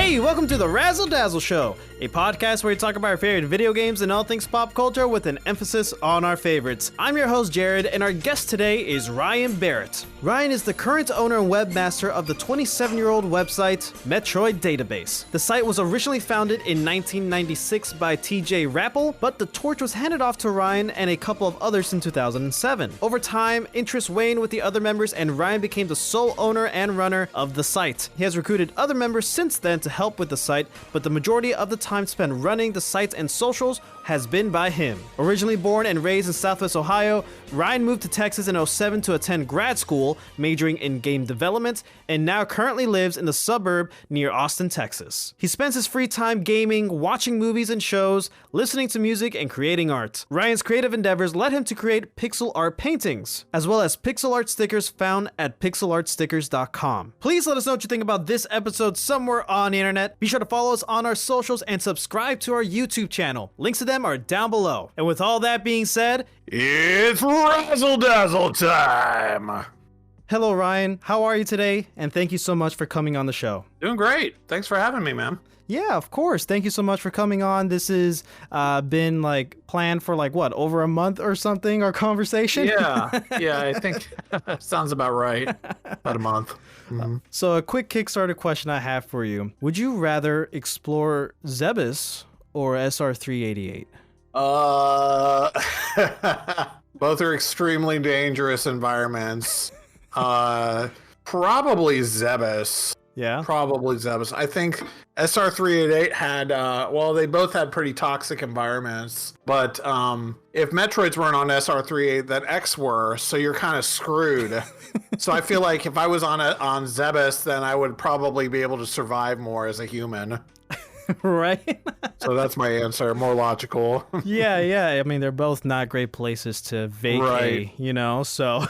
Hey, welcome to the Razzle Dazzle Show, a podcast where we talk about our favorite video games and all things pop culture with an emphasis on our favorites. I'm your host, Jared, and our guest today is Ryan Barrett. Ryan is the current owner and webmaster of the 27-year-old website Metroid Database. The site was originally founded in 1996 by TJ Rappel, but the torch was handed off to Ryan and a couple of others in 2007. Over time, interest waned with the other members, and Ryan became the sole owner and runner of the site. He has recruited other members since then to help with the site, but the majority of the time spent running the sites and socials has been by him. Originally born and raised in Southwest Ohio, Ryan moved to Texas in 2007 to attend grad school, majoring in game development, and now currently lives in the suburb near Austin, Texas. He spends his free time gaming, watching movies and shows, listening to music, and creating art. Ryan's creative endeavors led him to create pixel art paintings, as well as pixel art stickers found at pixelartstickers.com. Please let us know what you think about this episode somewhere on the internet. Be sure to follow us on our socials and subscribe to our YouTube channel. Links to them are down below. And with all that being said, it's Razzle Dazzle time! Hello, Ryan. How are you today? And thank you so much for coming on the show. Doing great. Thanks for having me, man. Yeah, of course. Thank you so much for coming on. This has been planned for over a month or something, our conversation. Yeah, I think sounds about right. About a month. Mm-hmm. So a quick Kickstarter question I have for you. Would you rather explore Zebes or SR388? Both are extremely dangerous environments. Probably Zebes. Yeah. Probably Zebes. I think SR388 had, they both had pretty toxic environments. But if Metroids weren't on SR388, then X were, so you're kind of screwed. So I feel like if I was on Zebes, then I would probably be able to survive more as a human. Right? So that's my answer. More logical. Yeah. I mean, they're both not great places to vacate, right. So.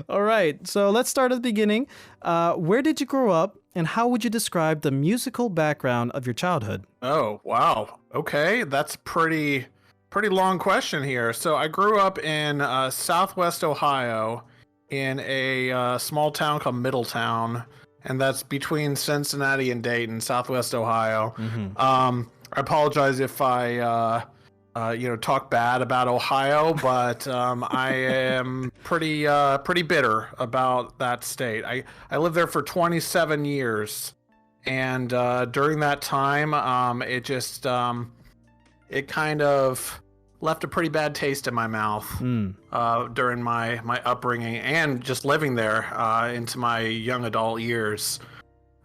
All right. So let's start at the beginning. Where did you grow up, and how would you describe the musical background of your childhood? Oh, wow. Okay. That's pretty long question here. So I grew up in Southwest Ohio in a small town called Middletown. And that's between Cincinnati and Dayton, Southwest Ohio. Mm-hmm. I apologize if I, talk bad about Ohio, but I am pretty bitter about that state. I lived there for 27 years, and during that time, it kind of left a pretty bad taste in my mouth during my upbringing and just living there into my young adult years.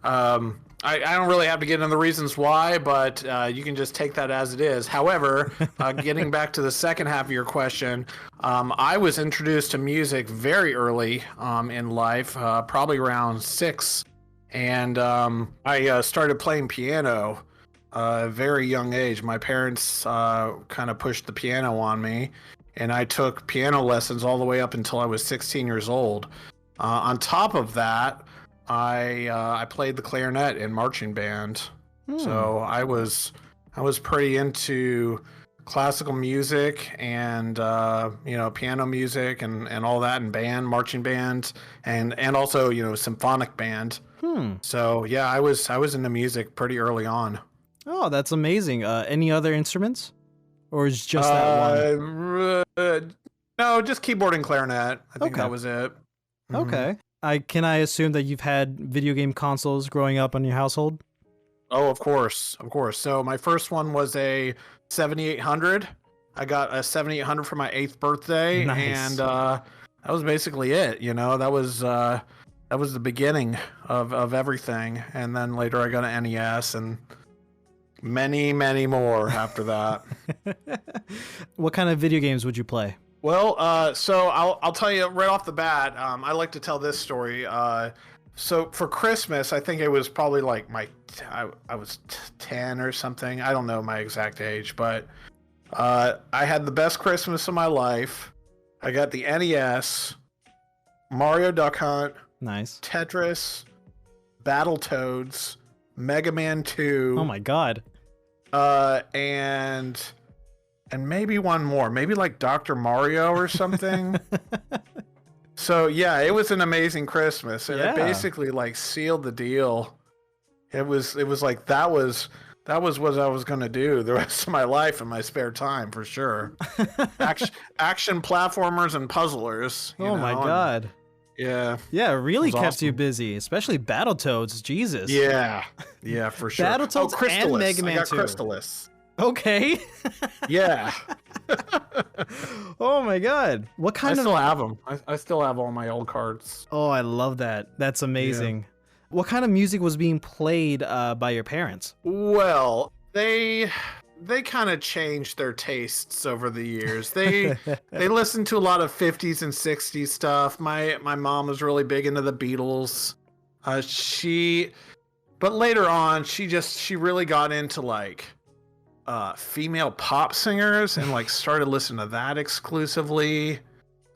I don't really have to get into the reasons why, but you can just take that as it is. However, getting back to the second half of your question, I was introduced to music very early in life, probably around 6, and I started playing piano a very young age. My parents kind of pushed the piano on me, and I took piano lessons all the way up until I was 16 years old. On top of that, I played the clarinet in marching band. So I was pretty into classical music and piano music and all that, and marching band, and also symphonic band. So yeah, I was into music pretty early on. Oh, that's amazing. Any other instruments? Or is just that one? No, just keyboard and clarinet. I think that was it. Mm-hmm. Okay. Can I assume that you've had video game consoles growing up in your household? Oh, of course. So my first one was a 7800. I got a 7800 for my 8th birthday. Nice. And that was basically it. That was the beginning of everything. And then later I got an NES and many, many more after that. What kind of video games would you play? Well, so I'll tell you right off the bat. I like to tell this story. So for Christmas, I think it was probably I was 10 or something. I don't know my exact age, but I had the best Christmas of my life. I got the NES, Mario Duck Hunt, nice, Tetris, Battletoads, Mega Man 2. Oh my God. And maybe one more, maybe like Dr. Mario or something. So yeah, it was an amazing Christmas, and it basically sealed the deal It was like that was what I was gonna do the rest of my life in my spare time for sure. Action platformers and puzzlers. Oh my god. Yeah. Yeah, it really kept awesome. you busy, especially Battletoads. Jesus. Yeah, for sure. Battletoads and Mega Man I got 2. Crystallis. Okay. Yeah. Oh my god. What kind I of still have them. I still have all my old cards. Oh, I love that. That's amazing. What kind of music was being played by your parents? Well, they kind of changed their tastes over the years. They listened to a lot of 50s and 60s stuff. My mom was really big into the Beatles. But later on, she really got into like female pop singers and like started listening to that exclusively.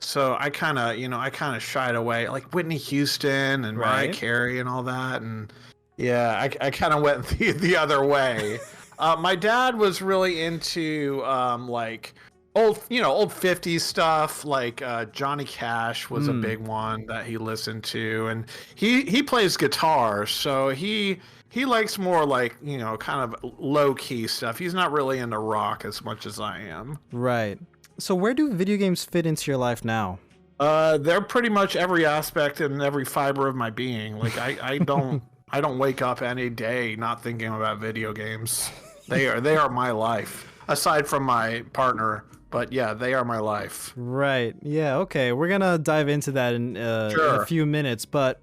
So I kind of shied away, like Whitney Houston and Mariah Carey and all that. And yeah, I kind of went the other way. My dad was really into like old 50s stuff, like Johnny Cash was a big one that he listened to, and he plays guitar, so he likes more like, kind of low key stuff. He's not really into rock as much as I am. Right. So where do video games fit into your life now? They're pretty much every aspect and every fiber of my being. Like I don't wake up any day not thinking about video games. They are my life. Aside from my partner, but yeah, they are my life. Right. Yeah, okay. We're going to dive into that in a few minutes, but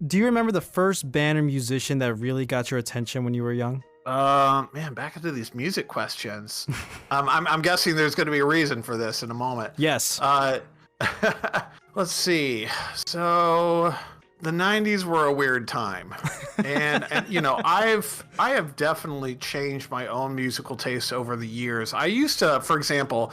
do you remember the first band or musician that really got your attention when you were young? Man, back into these music questions. I'm guessing there's going to be a reason for this in a moment. Yes. Let's see. So the 90s were a weird time, and I have definitely changed my own musical taste over the years. I used to, for example,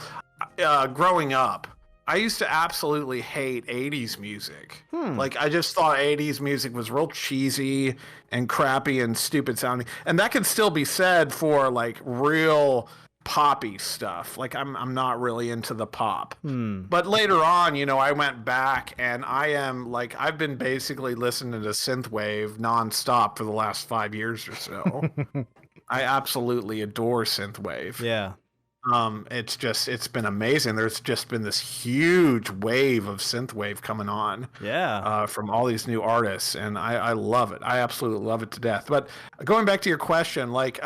growing up, I used to absolutely hate 80s music. Like, I just thought 80s music was real cheesy and crappy and stupid sounding. And that could still be said for, like, real poppy stuff. Like, I'm not really into the pop. But later on, I went back and I've been basically listening to synthwave nonstop for the last 5 years or so. I absolutely adore synthwave. Yeah. It's been amazing. There's just been this huge wave of synthwave coming on. Yeah. From all these new artists, and I love it. I absolutely love it to death. But going back to your question, like,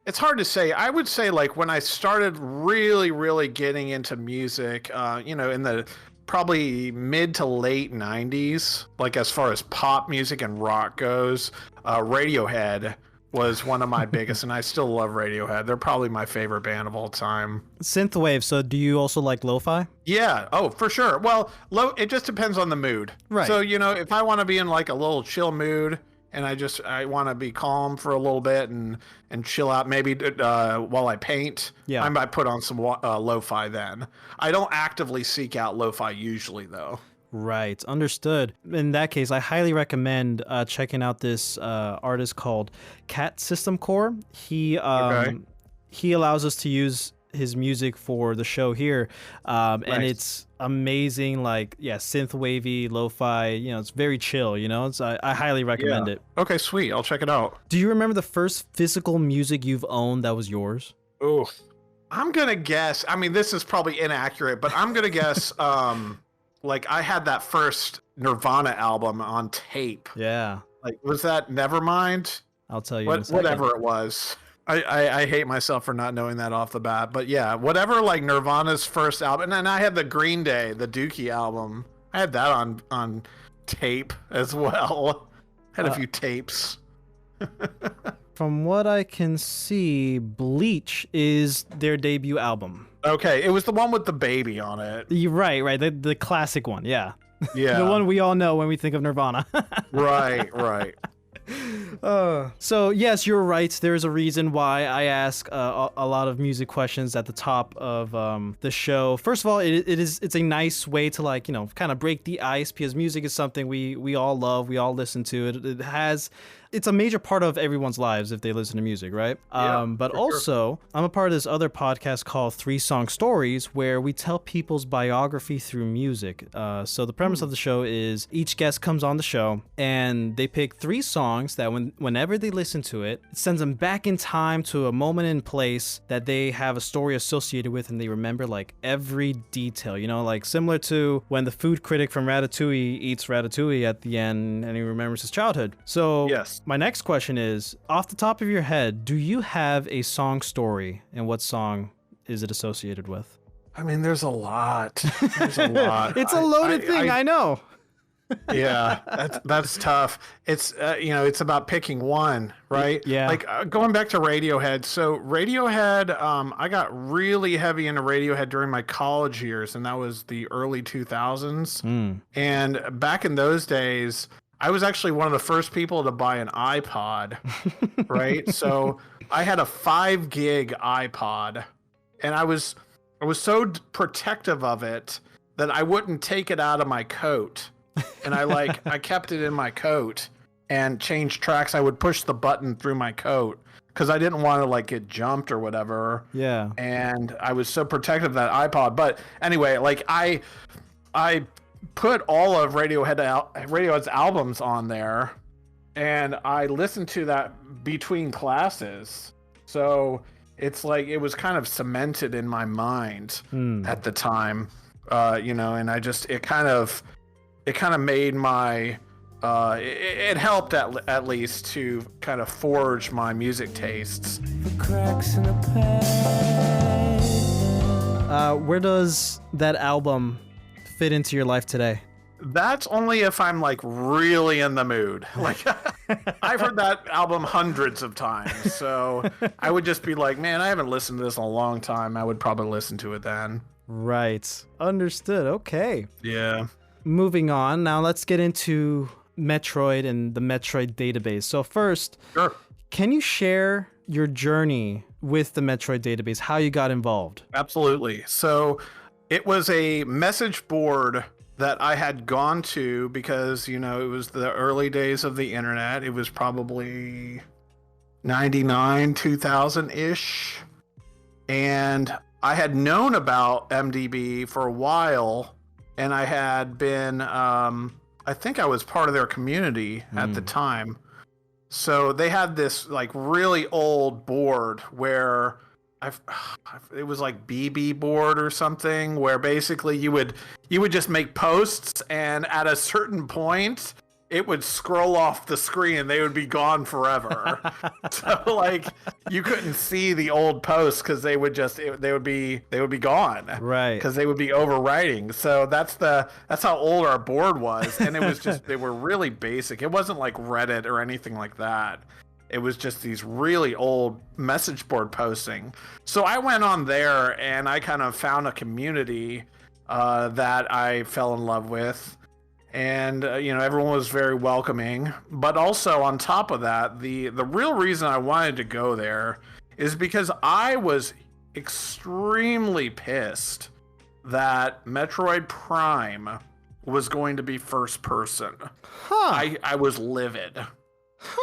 it's hard to say. I would say, like, when I started really, really getting into music, in the probably mid to late 90s, like as far as pop music and rock goes, Radiohead was one of my biggest, and I still love Radiohead. They're probably my favorite band of all time. Synthwave, so do you also like lo-fi? Yeah, oh, for sure. Well, it just depends on the mood. Right. So, if I want to be in like a little chill mood and I want to be calm for a little bit and chill out, maybe while I paint, I might put on some lo-fi then. I don't actively seek out lo-fi usually, though. Right, understood. In that case, I highly recommend checking out this artist called Cat System Core. He allows us to use his music for the show here, and it's amazing. Like, synth wavy, lo-fi. It's very chill. I highly recommend it. Okay, sweet. I'll check it out. Do you remember the first physical music you've owned that was yours? Oh, I'm gonna guess. I mean, this is probably inaccurate, but I'm gonna guess. Like, I had that first Nirvana album on tape. Yeah. Like, was that Nevermind? I'll tell you. Whatever it was. I hate myself for not knowing that off the bat. But yeah, whatever, like, Nirvana's first album. And then I had the Green Day, the Dookie album. I had that on tape as well. Had a few tapes. From what I can see, Bleach is their debut album. Okay, it was the one with the baby on it. You're right. The classic one, yeah. Yeah. The one we all know when we think of Nirvana. Right. So yes, you're right. There's a reason why I ask a lot of music questions at the top of the show. First of all, it's a nice way to kind of break the ice, because music is something we all love, we all listen to. it's a major part of everyone's lives if they listen to music, right? Yeah, But for also, I'm a part of this other podcast called 3 Song Stories, where we tell people's biography through music. So the premise of the show is each guest comes on the show and they pick 3 songs that whenever they listen to it, it sends them back in time to a moment and place that they have a story associated with, and they remember like every detail, you know, like similar to when the food critic from Ratatouille eats Ratatouille at the end and he remembers his childhood. So Yes. my next question is, off the top of your head, do you have a song story, and what song is it associated with? I mean, there's a lot. There's a lot. It's a loaded thing, I know. Yeah, that's tough. It's it's about picking one, right? Yeah. Like going back to Radiohead. So Radiohead, I got really heavy into Radiohead during my college years, and that was the early 2000s. And back in those days, I was actually one of the first people to buy an iPod, right? So I had a 5 gig iPod, and I was so protective of it that I wouldn't take it out of my coat. And I kept it in my coat and changed tracks. I would push the button through my coat because I didn't want to like get jumped or whatever. Yeah. And I was so protective of that iPod. But anyway, like I put all of Radiohead's albums on there, and I listened to that between classes. So it's like it was kind of cemented in my mind at the time, and it kind of made my it helped at least to kind of forge my music tastes. Where does that album fit into your life today? That's only if I'm like really in the mood. Like I've heard that album hundreds of times, so I would just be like, man, I haven't listened to this in a long time. I would probably listen to it then. Right. Understood. Okay. Yeah. Moving on, now let's get into Metroid and the Metroid Database. So first, Sure. Can you share your journey with the Metroid Database, how you got involved? Absolutely. So it was a message board that I had gone to because, it was the early days of the internet. It was probably 99, 2000-ish. And I had known about MDB for a while. And I had been, I think I was part of their community at the time. So they had this like really old board where it was like BB board or something, where basically you would just make posts, and at a certain point it would scroll off the screen and they would be gone forever. So like you couldn't see the old posts because they would be gone. Right. Because they would be overwriting. So that's how old our board was. And it was just, they were really basic. It wasn't like Reddit or anything like that. It was just these really old message board posting. So I went on there and I kind of found a community that I fell in love with. And, everyone was very welcoming. But also on top of that, the real reason I wanted to go there is because I was extremely pissed that Metroid Prime was going to be first person. I was livid.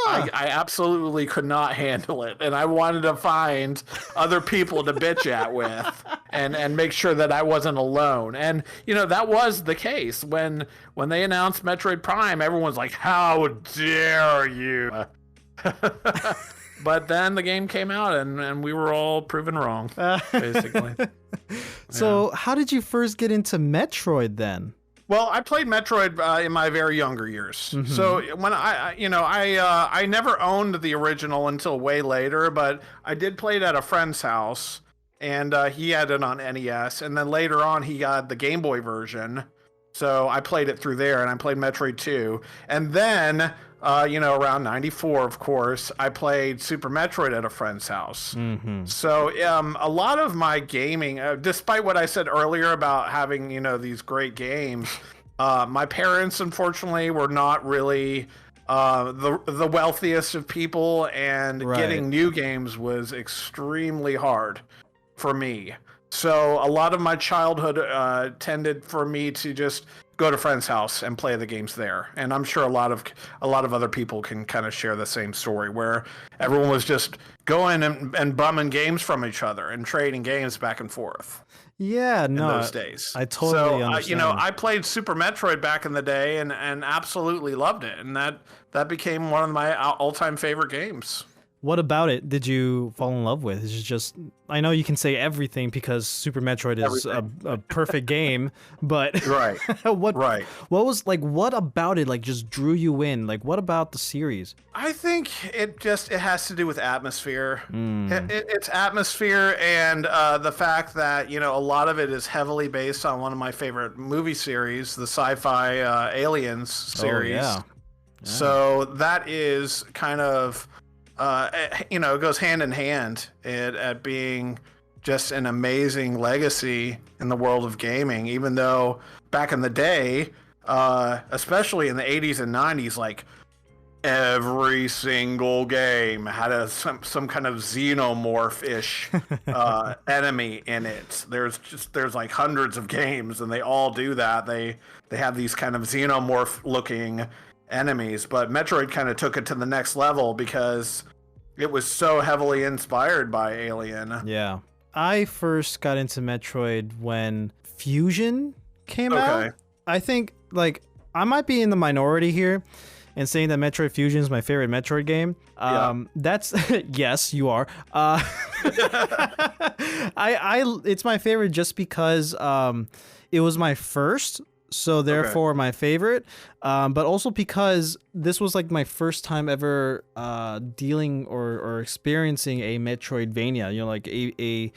I absolutely could not handle it, and I wanted to find other people to bitch at with and make sure that I wasn't alone. And that was the case when they announced Metroid Prime. Everyone's like, how dare you. But then the game came out and we were all proven wrong, basically. So how did you first get into Metroid then? Well, I played Metroid in my very younger years. So when I never owned the original until way later, but I did play it at a friend's house, and he had it on NES, and then later on he got the Game Boy version. So I played it through there, and I played Metroid 2. And then, around 94, of course, I played Super Metroid at a friend's house. So a lot of my gaming, despite what I said earlier about having, these great games, my parents, unfortunately, were not really the wealthiest of people, and getting new games was extremely hard for me. So a lot of my childhood tended for me to just go to friend's house and play the games there. And I'm sure a lot of other people can kind of share the same story, where everyone was just going and bumming games from each other and trading games back and forth. Yeah, no, in those days. I totally understand. I played Super Metroid back in the day and absolutely loved it, and that became one of my all-time favorite games. What about it did you fall in love with? Is it just, I know you can say everything because Super Metroid is a perfect game, but right. what was like, what about it like just drew you in? Like, what about the series? I think it has to do with atmosphere. It's atmosphere and the fact that, you know, a lot of it is heavily based on one of my favorite movie series, the sci-fi Aliens series. Yeah. So that is kind of, you know, it goes hand in hand at being just an amazing legacy in the world of gaming, even though back in the day, especially in the 80s and 90s, like every single game had some kind of xenomorph-ish enemy in it. There's like hundreds of games and they all do that. They have these kind of xenomorph looking enemies, but Metroid kind of took it to the next level because it was so heavily inspired by Alien. Yeah. I first got into Metroid when Fusion came out. I think, like, I might be in the minority here in saying that Metroid Fusion is my favorite Metroid game. That's yes, you are. It's my favorite just because it was my first, so therefore my favorite, but also because this was like my first time ever dealing or experiencing a Metroidvania, you know, like a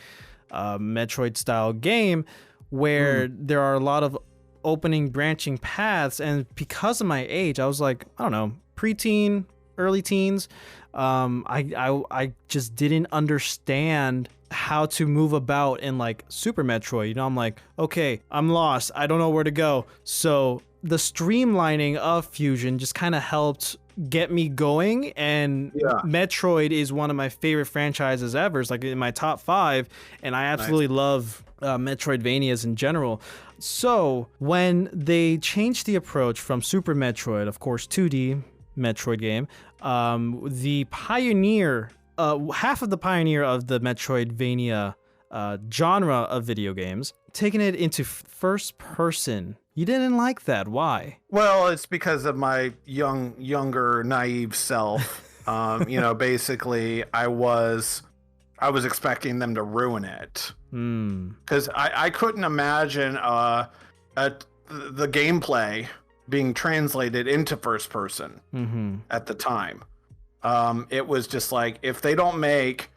Metroid style game where there are a lot of opening branching paths, and because of my age, I was like, I don't know, preteen, early teens, I just didn't understand how to move about in like Super Metroid. You know, I'm like, okay, I'm lost, I don't know where to go. So the streamlining of Fusion just kind of helped get me going, and Metroid is one of my favorite franchises ever. It's like in my top 5, and I absolutely love Metroidvanias in general. So when they changed the approach from Super Metroid, of course 2D Metroid game, the pioneer, half of the pioneer of the Metroidvania genre of video games, taking it into first person. You didn't like that. Why? Well, it's because of my younger, naive self. You know, basically, I was expecting them to ruin it. Because I couldn't imagine the gameplay being translated into first person at the time. It was just like, if they don't make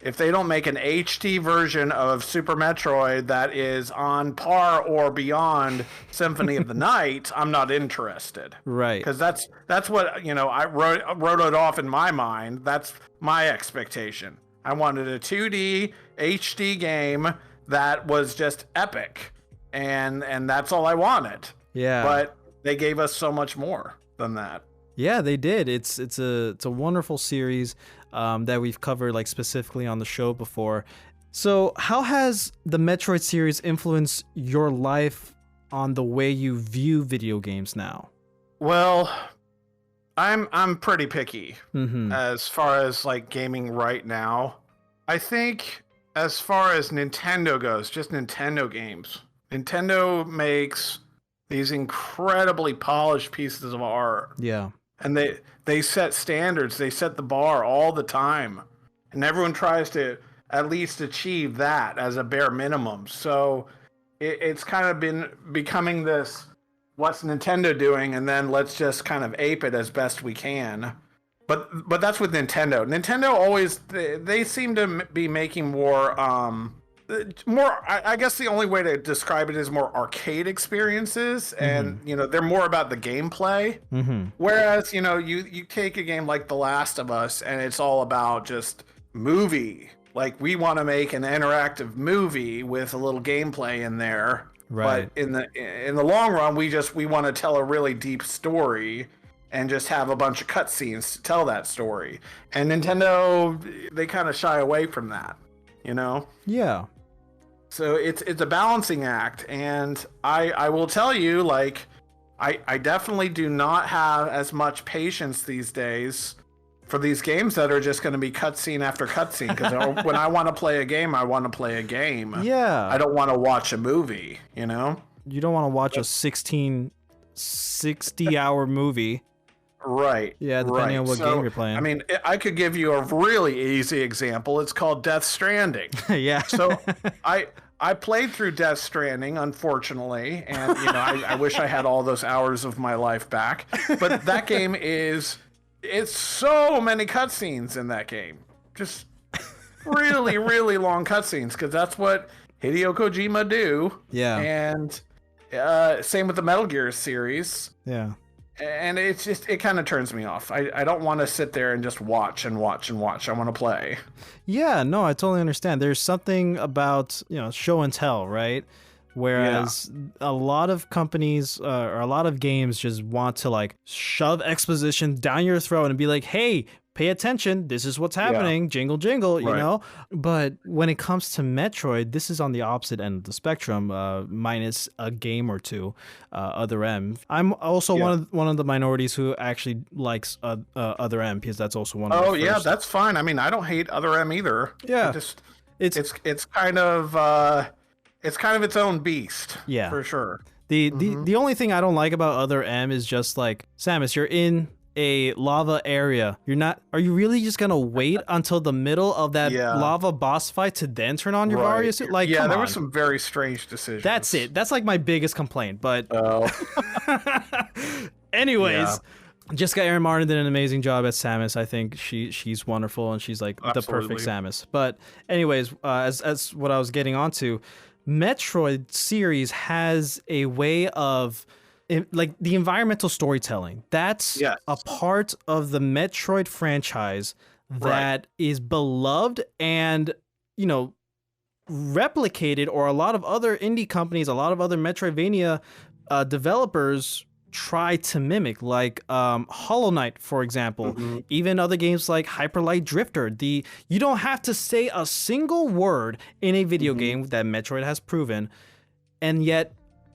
an HD version of Super Metroid that is on par or beyond Symphony of the Night, I'm not interested. Right. Because that's what, you know, I wrote it off in my mind. That's my expectation. I wanted a 2D HD game that was just epic, and that's all I wanted. Yeah. But they gave us so much more than that. Yeah, they did. It's a wonderful series that we've covered like specifically on the show before. So how has the Metroid series influenced your life on the way you view video games now? Well, I'm pretty picky as far as like gaming right now. I think as far as Nintendo goes, just Nintendo games. Nintendo makes these incredibly polished pieces of art. Yeah. And they set standards, they set the bar all the time. And everyone tries to at least achieve that as a bare minimum. So it's kind of been becoming this, what's Nintendo doing? And then let's just kind of ape it as best we can. But that's with Nintendo. Nintendo always, they seem to be making more, I guess the only way to describe it is more arcade experiences, and you know, they're more about the gameplay. Whereas, you know, you take a game like The Last of Us and it's all about just movie. Like, we want to make an interactive movie with a little gameplay in there. Right. But in the long run, we want to tell a really deep story and just have a bunch of cutscenes to tell that story. And Nintendo, they kind of shy away from that, you know? Yeah. So it's a balancing act, and I will tell you, like, I definitely do not have as much patience these days for these games that are just going to be cutscene after cutscene. Because when I want to play a game, I want to play a game. Yeah. I don't want to watch a movie, you know? You don't want to watch a 60-hour movie. Right. Yeah, depending on what game you're playing. I mean, I could give you a really easy example. It's called Death Stranding. Yeah. So I played through Death Stranding, unfortunately, and I wish I had all those hours of my life back. But that game it's so many cutscenes in that game. Just really, really long cutscenes, because that's what Hideo Kojima do. Yeah. And same with the Metal Gear series. Yeah. And it kind of turns me off. I don't want to sit there and just watch and watch and watch. I want to play. Yeah, no, I totally understand. There's something about, show and tell, right? Whereas a lot of companies or a lot of games just want to like shove exposition down your throat and be like, hey, pay attention. This is what's happening. Yeah. Jingle, jingle, you know? But when it comes to Metroid, this is on the opposite end of the spectrum, minus a game or two, Other M. I'm also one of the minorities who actually likes Other M, because that's also one of the first. Yeah, that's fine. I mean, I don't hate Other M either. Yeah. It's kind of its own beast. Yeah. For sure. The only thing I don't like about Other M is just like, Samus, you're in a lava area. Are you really just gonna wait until the middle of that lava boss fight to then turn on your Varia suit? Like, come there on. were some very strange decisions. That's it. That's like my biggest complaint. But anyways, Jessica Aaron Martin did an amazing job at Samus. I think she's wonderful, and she's like the perfect Samus. But anyways, as what I was getting onto, Metroid series has a way of like the environmental storytelling. That's a part of the Metroid franchise that is beloved and, replicated, or a lot of other indie companies, a lot of other Metroidvania developers try to mimic, like Hollow Knight, for example. Even other games like Hyper Light Drifter. You don't have to say a single word in a video game that Metroid has proven, and yet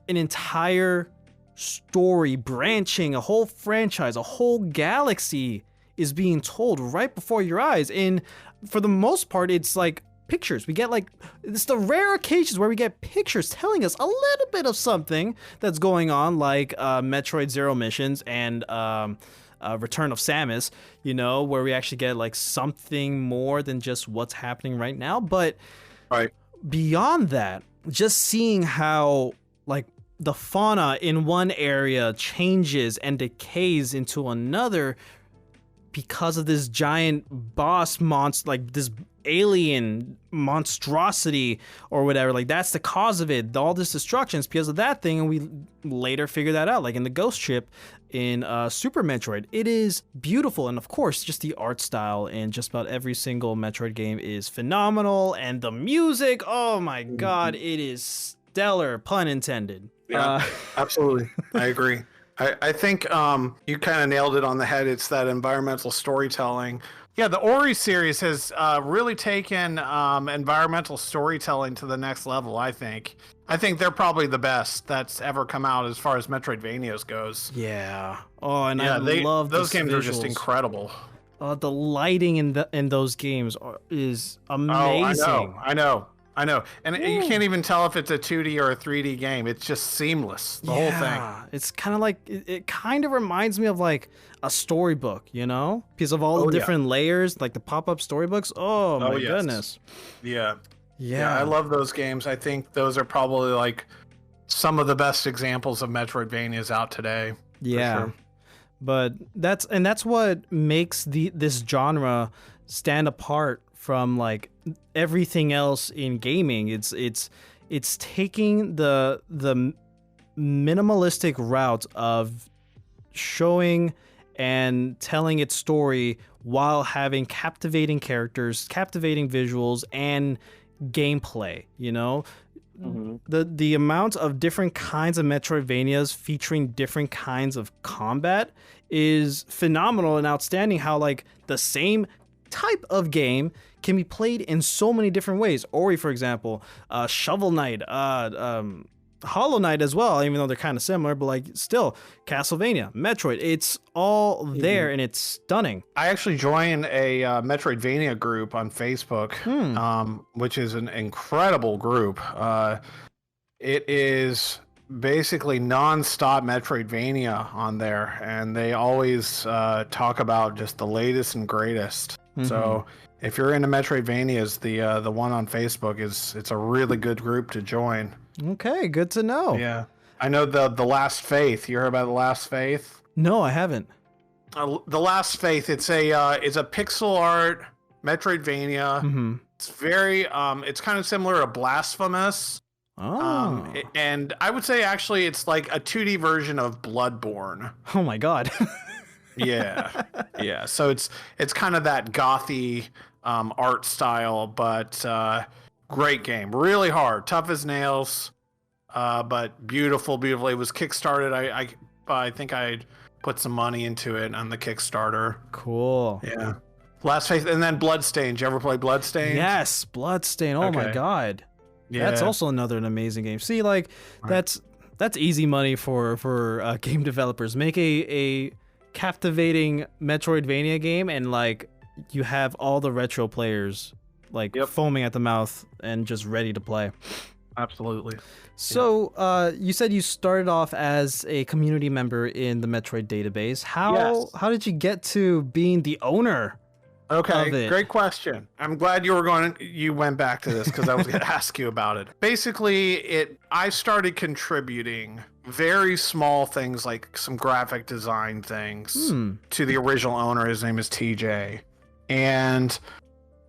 an entire story branching, a whole franchise, a whole galaxy is being told right before your eyes. And for the most part, it's like pictures. We get it's the rare occasions where we get pictures telling us a little bit of something that's going on, like Metroid Zero Missions and Return of Samus, where we actually get like something more than just what's happening right now. But beyond that, just seeing how like the fauna in one area changes and decays into another because of this giant boss monster, like this alien monstrosity or whatever. Like, that's the cause of it. All this destruction is because of that thing, and we later figure that out, like in the Ghost Ship in Super Metroid. It is beautiful, and of course, just the art style in just about every single Metroid game is phenomenal, and the music, oh my god, it is stellar, pun intended. Yeah, absolutely. I agree. I think you kind of nailed it on the head. It's that environmental storytelling. Yeah, the Ori series has really taken environmental storytelling to the next level, I think. I think they're probably the best that's ever come out as far as Metroidvanias goes. Yeah. Oh, and I love those games visuals. are just incredible. The lighting in those games is amazing. Oh, I know. And you can't even tell if it's a 2D or a 3D game. It's just seamless, the whole thing. It's kind of like, it kind of reminds me of like a storybook, because of all the different layers, like the pop-up storybooks. Oh my goodness. Yeah, I love those games. I think those are probably like some of the best examples of Metroidvanias out today. Yeah. Sure. But that's what makes this genre stand apart from like everything else in gaming. It's taking the minimalistic route of showing and telling its story while having captivating characters, captivating visuals, and gameplay. The amount of different kinds of Metroidvanias featuring different kinds of combat is phenomenal and outstanding. How like the same type of game can be played in so many different ways. Ori, for example, Shovel Knight, Hollow Knight as well, even though they're kind of similar, but like still Castlevania, Metroid, it's all there and it's stunning. I actually joined a Metroidvania group on Facebook, which is an incredible group. It is basically non-stop Metroidvania on there, and they always talk about just the latest and greatest. So if you're into Metroidvanias, the one on Facebook it's a really good group to join. Okay, good to know. Yeah, I know the Last Faith. You heard about the Last Faith? No, I haven't. The Last Faith. It's a pixel art Metroidvania. It's very it's kind of similar to Blasphemous. And I would say actually it's like a 2D version of Bloodborne. Oh my god. Yeah. So it's kind of that gothy art style, but great game. Really hard, tough as nails, but beautiful. It was kickstarted. I think I put some money into it on the Kickstarter. Cool. Yeah. Last Faith, and then Bloodstained. Did you ever play Bloodstained? Yes, Bloodstained. Oh my god. Yeah. That's also an amazing game. See, like that's easy money for game developers. Make a captivating Metroidvania game, and like you have all the retro players like foaming at the mouth and just ready to play. Absolutely. So you said you started off as a community member in the Metroid Database. How did you get to being the owner? Okay, great question. I'm glad you went back to this because I was going to ask you about it. Basically, I started contributing very small things like some graphic design things to the original owner. His name is TJ. And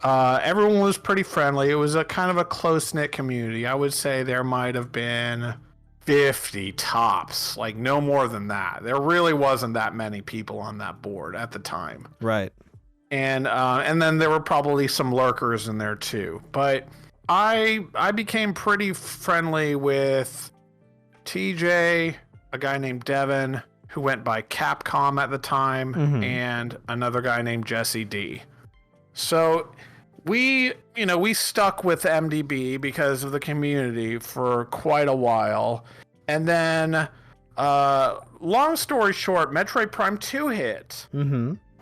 everyone was pretty friendly. It was a kind of a close-knit community. I would say there might have been 50 tops, like no more than that. There really wasn't that many people on that board at the time. Right. And then there were probably some lurkers in there too. But I became pretty friendly with TJ, a guy named Devin, who went by Capcom at the time, and another guy named Jesse D. So we stuck with MDB because of the community for quite a while. And then, long story short, Metroid Prime 2 hit.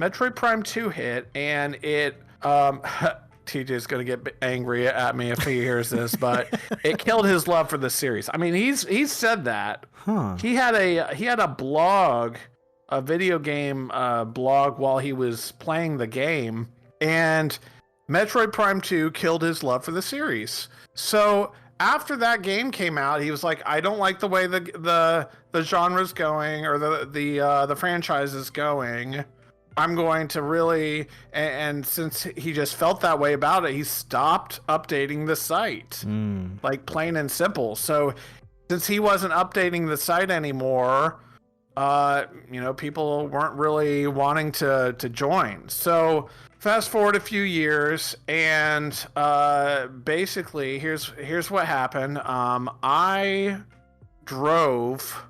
Metroid Prime 2 hit, and it TJ's gonna get angry at me if he hears this, but it killed his love for the series. I mean, he's said that. He had a blog, a video game blog while he was playing the game, and Metroid Prime 2 killed his love for the series. So after that game came out, he was like, I don't like the way the genre's going, or the franchise is going. I'm going to really, and since he just felt that way about it, he stopped updating the site, like plain and simple. So since he wasn't updating the site anymore, people weren't really wanting to join. So fast forward a few years, and basically here's what happened. I drove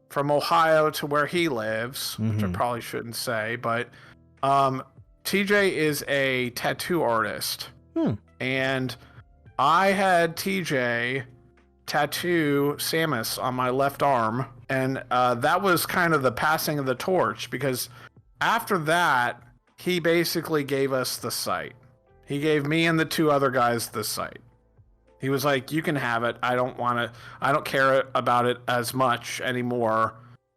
from Ohio to where he lives, which I probably shouldn't say, but TJ is a tattoo artist. And I had TJ tattoo Samus on my left arm, and that was kind of the passing of the torch, because after that, he basically gave us the site. He gave me and the two other guys the site. He was like, you can have it. I don't care about it as much anymore.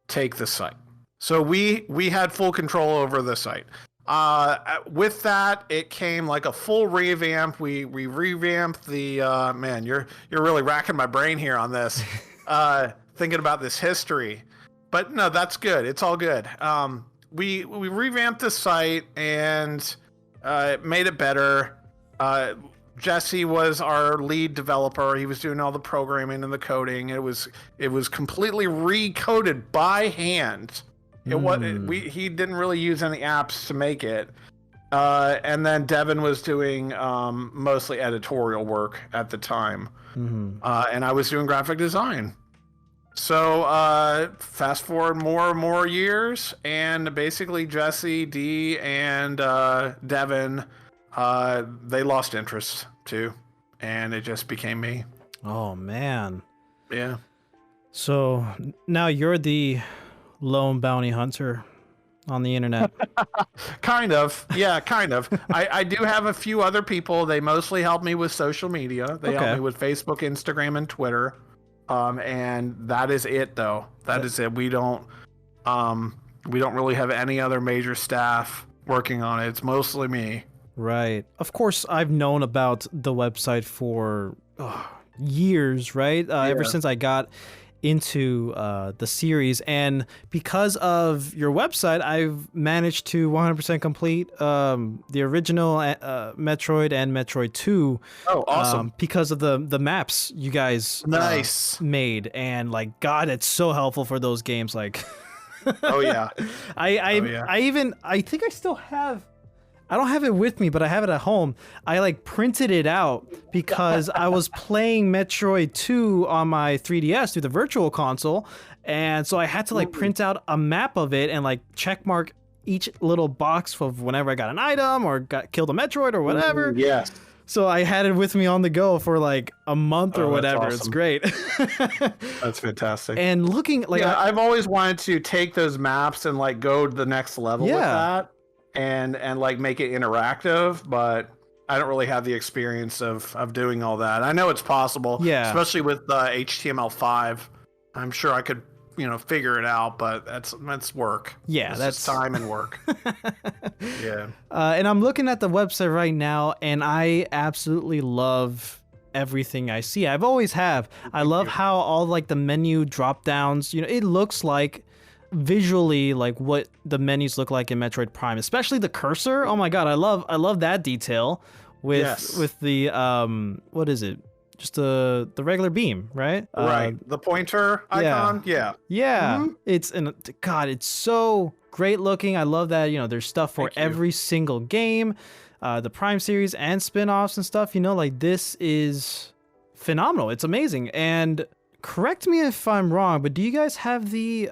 Take the site. So we had full control over the site. With that, it came like a full revamp. We revamped the, man, you're really racking my brain here on this, thinking about this history. But no, that's good. It's all good. We revamped the site and made it better. Jesse was our lead developer. He was doing all the programming and the coding. It was completely recoded by hand. He didn't really use any apps to make it. And then Devin was doing mostly editorial work at the time. And I was doing graphic design. So fast forward more and more years, and basically Jesse, D, and Devin, they lost interest too, and it just became me. Oh man. Yeah. So now you're the lone bounty hunter on the internet. Kind of. Yeah, kind of. I do have a few other people. They mostly help me with social media. They help me with Facebook, Instagram, and Twitter. And that is it, though. That is it. We don't really have any other major staff working on it. It's mostly me. Right. Of course, I've known about the website for years, right? Ever since I got into the series, and because of your website, I've managed to 100% complete the original Metroid and Metroid 2. Oh, awesome! Because of the maps you guys made, and like, God, it's so helpful for those games. Like, oh yeah, I think I still have. I don't have it with me, but I have it at home. I like printed it out because I was playing Metroid 2 on my 3DS through the virtual console. And so I had to like print out a map of it and like check mark each little box of whenever I got an item or killed a Metroid or whatever. Yes. So I had it with me on the go for like a month or whatever. Awesome. It's great. That's fantastic. And looking like I've always wanted to take those maps and like go to the next level with that. And like make it interactive, but I don't really have the experience of doing all that. I know it's possible, especially with HTML5. I'm sure I could, figure it out, but that's work. Yeah, that's time and work. Yeah. And I'm looking at the website right now, and I absolutely love everything I see. I've always have. I love how all like the menu drop downs. It looks like. Visually, like what the menus look like in Metroid Prime, especially the cursor. Oh my God, I love that detail with the what is it? Just the regular beam, right? Right. The pointer icon. Yeah. Mm-hmm. It's so great looking. I love that. There's stuff for every single game, the Prime series and spin-offs and stuff. Like this is phenomenal. It's amazing. And correct me if I'm wrong, but do you guys have the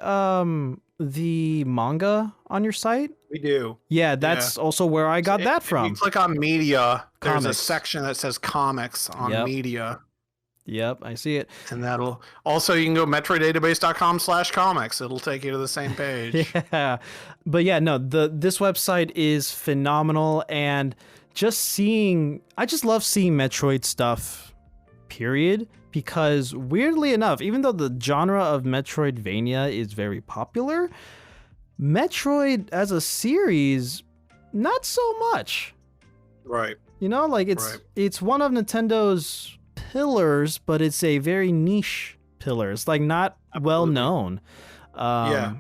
manga on your site? We do. Yeah, that's also where I got that from. If you click on media, there's a section that says comics on media. Yep, I see it. And that'll also, you can go metroiddatabase.com/comics. It'll take you to the same page. Yeah. But yeah, no, this website is phenomenal, and I just love seeing Metroid stuff, period. Because weirdly enough, even though the genre of Metroidvania is very popular, Metroid as a series, not so much. Right. It's one of Nintendo's pillars, but it's a very niche pillar. It's like not well known. But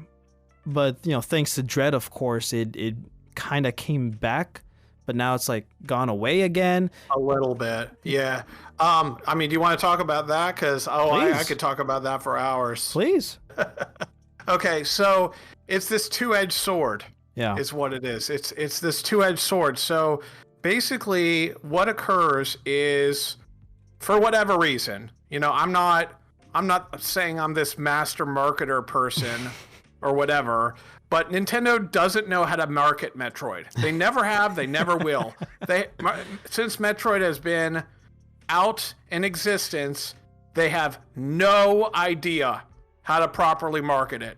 thanks to Dread, of course, it kind of came back. But now it's like gone away again. A little bit, yeah. Do you want to talk about that? Because I could talk about that for hours. Please. Okay, so it's this two-edged sword. Yeah, is what it is. It's this two-edged sword. So basically, what occurs is, for whatever reason, I'm not saying I'm this master marketer person or whatever. But Nintendo doesn't know how to market Metroid. They never have. They never will. Since Metroid has been out in existence, they have no idea how to properly market it.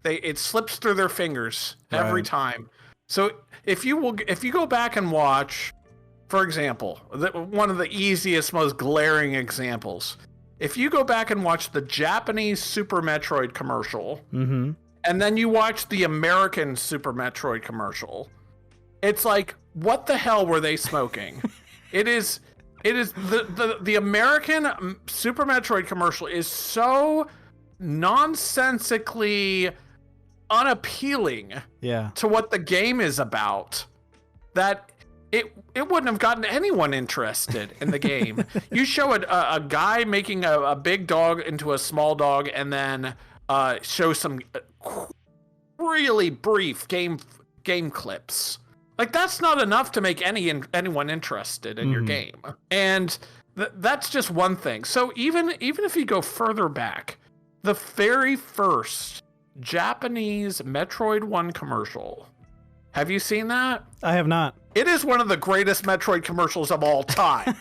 It slips through their fingers every time. So if you go back and watch, for example, one of the easiest, most glaring examples, if you go back and watch the Japanese Super Metroid commercial. Mm-hmm. And then you watch the American Super Metroid commercial. It's like, what the hell were they smoking? It is the American Super Metroid commercial is so nonsensically unappealing to what the game is about that it wouldn't have gotten anyone interested in the game. You show a guy making a big dog into a small dog and then show some really brief game clips. Like, that's not enough to make anyone interested in your game. And that's just one thing. So even if you go further back, the very first Japanese Metroid 1 commercial, have you seen that? I have not. It is one of the greatest Metroid commercials of all time.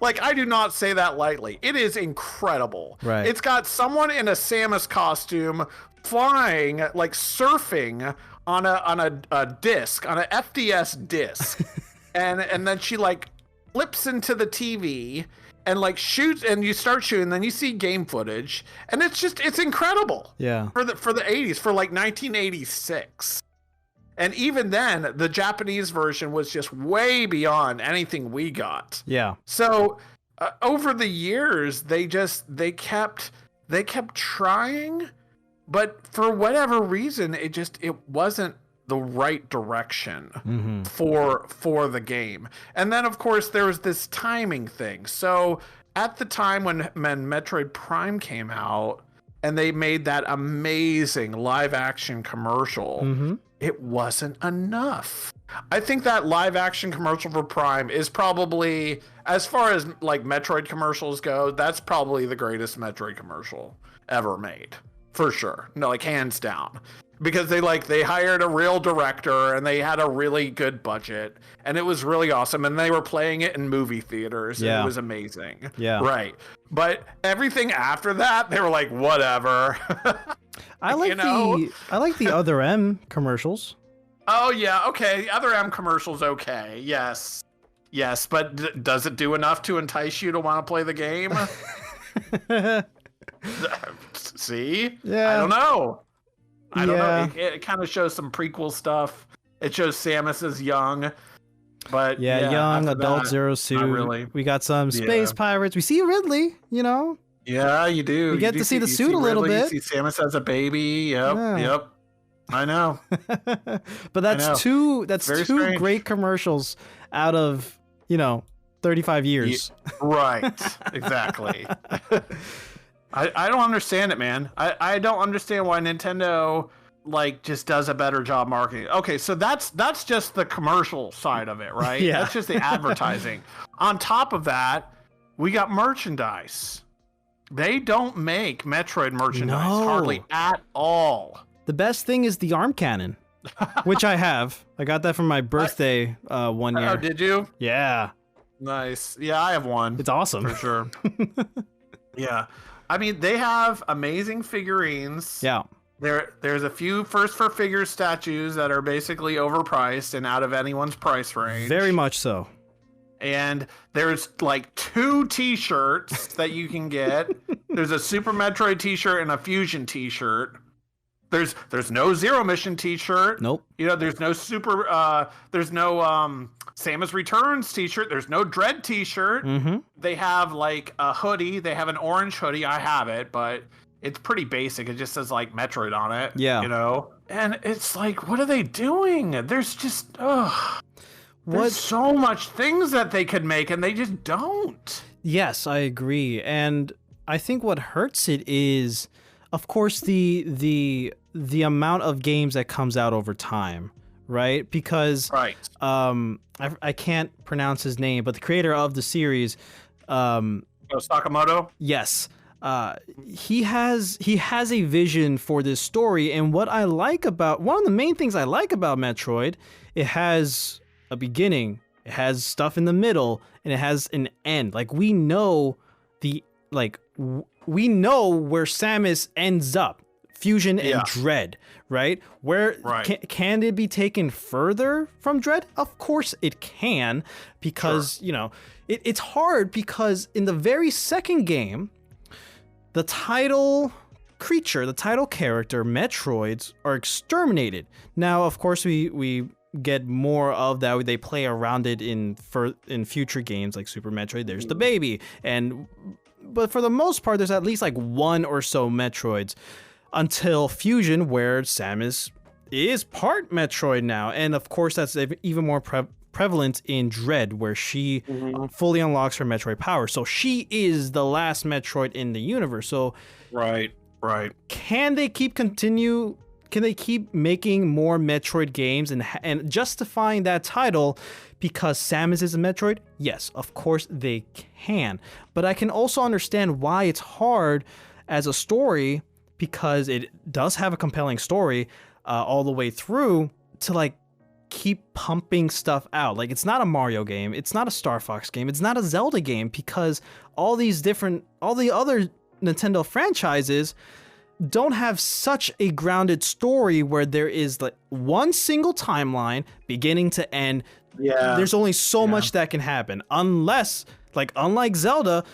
Like, I do not say that lightly. It is incredible. Right. It's got someone in a Samus costume flying, like surfing on a disc, on an FDS disc. and then she like flips into the TV and like shoots, and you start shooting, then you see game footage, and it's incredible. Yeah. For the 80s, for like 1986. And even then, the Japanese version was just way beyond anything we got. Yeah. So over the years, they kept trying, but for whatever reason, it wasn't the right direction for the game. And then, of course, there was this timing thing. So at the time when Metroid Prime came out, and they made that amazing live action commercial, it wasn't enough. I think that live action commercial for Prime is probably, as far as like Metroid commercials go, that's probably the greatest Metroid commercial ever made, for sure. No, like hands down. Because they hired a real director, and they had a really good budget, and it was really awesome, and they were playing it in movie theaters, and it was amazing. Yeah. Right. But everything after that, they were like, whatever. I like the Other M commercials. Oh yeah, okay. Other M commercials, okay. Yes, but does it do enough to entice you to want to play the game? See? Yeah. I don't know. I don't know. It kind of shows some prequel stuff. It shows Samus as young, but young adult Zero Suit. Really. We got some space pirates. We see Ridley. You know. Yeah, you do. You get to see the suit a little bit. You see Samus as a baby. Yep. I know. But that's two strange. great commercials out of 35 years. Right. Exactly. I don't understand it, man. I don't understand why Nintendo like just does a better job marketing. Okay, so that's just the commercial side of it, right? Yeah. That's just the advertising. On top of that, we got merchandise. They don't make Metroid merchandise hardly at all. The best thing is the arm cannon, which I have. I got that for my birthday 1 year. Oh, did you? Yeah. Nice. Yeah, I have one. It's awesome. For sure. Yeah. I mean, they have amazing figurines. Yeah. There's a few First for Figures statues that are basically overpriced and out of anyone's price range. Very much so. And there's like 2 t-shirts that you can get. There's a Super Metroid t-shirt and a Fusion t-shirt. There's no Zero Mission t-shirt. Nope. There's no there's no Samus Returns t-shirt. There's no Dread t-shirt. They have like a hoodie. They have an orange hoodie. I have it, but it's pretty basic. It just says like Metroid on it. Yeah. And it's like, what are they doing? There's just there's so much things that they could make, and they just don't. Yes, I agree. And I think what hurts it is, of course, the amount of games that comes out over time, right? Because I can't pronounce his name, but the creator of the series, Sakamoto. Yes, he has a vision for this story, and what I like about one of the main things I like about Metroid, it has a beginning, it has stuff in the middle, and it has an end. Like we know where Samus ends up. Fusion and Dread, right? Can it be taken further from Dread? Of course it can, because it's hard, because in the very second game, the title creature, the title character, Metroids, are exterminated. Now, of course, we get more of that. They play around it in future games like Super Metroid. There's the baby, but for the most part, there's at least like 1 or so Metroids. Until Fusion, where Samus is part Metroid now. And of course, that's even more prevalent in Dread, where she fully unlocks her Metroid power. So she is the last Metroid in the universe. So Right. Can they keep making more Metroid games and justifying that title because Samus is a Metroid? Yes, of course they can. But I can also understand why it's hard as a story, because it does have a compelling story all the way through, to like keep pumping stuff out. Like, it's not a Mario game, it's not a Star Fox game, it's not a Zelda game, because all the other Nintendo franchises don't have such a grounded story where there is like one single timeline beginning to end. Yeah. There's only so much that can happen, unless, like, unlike Zelda,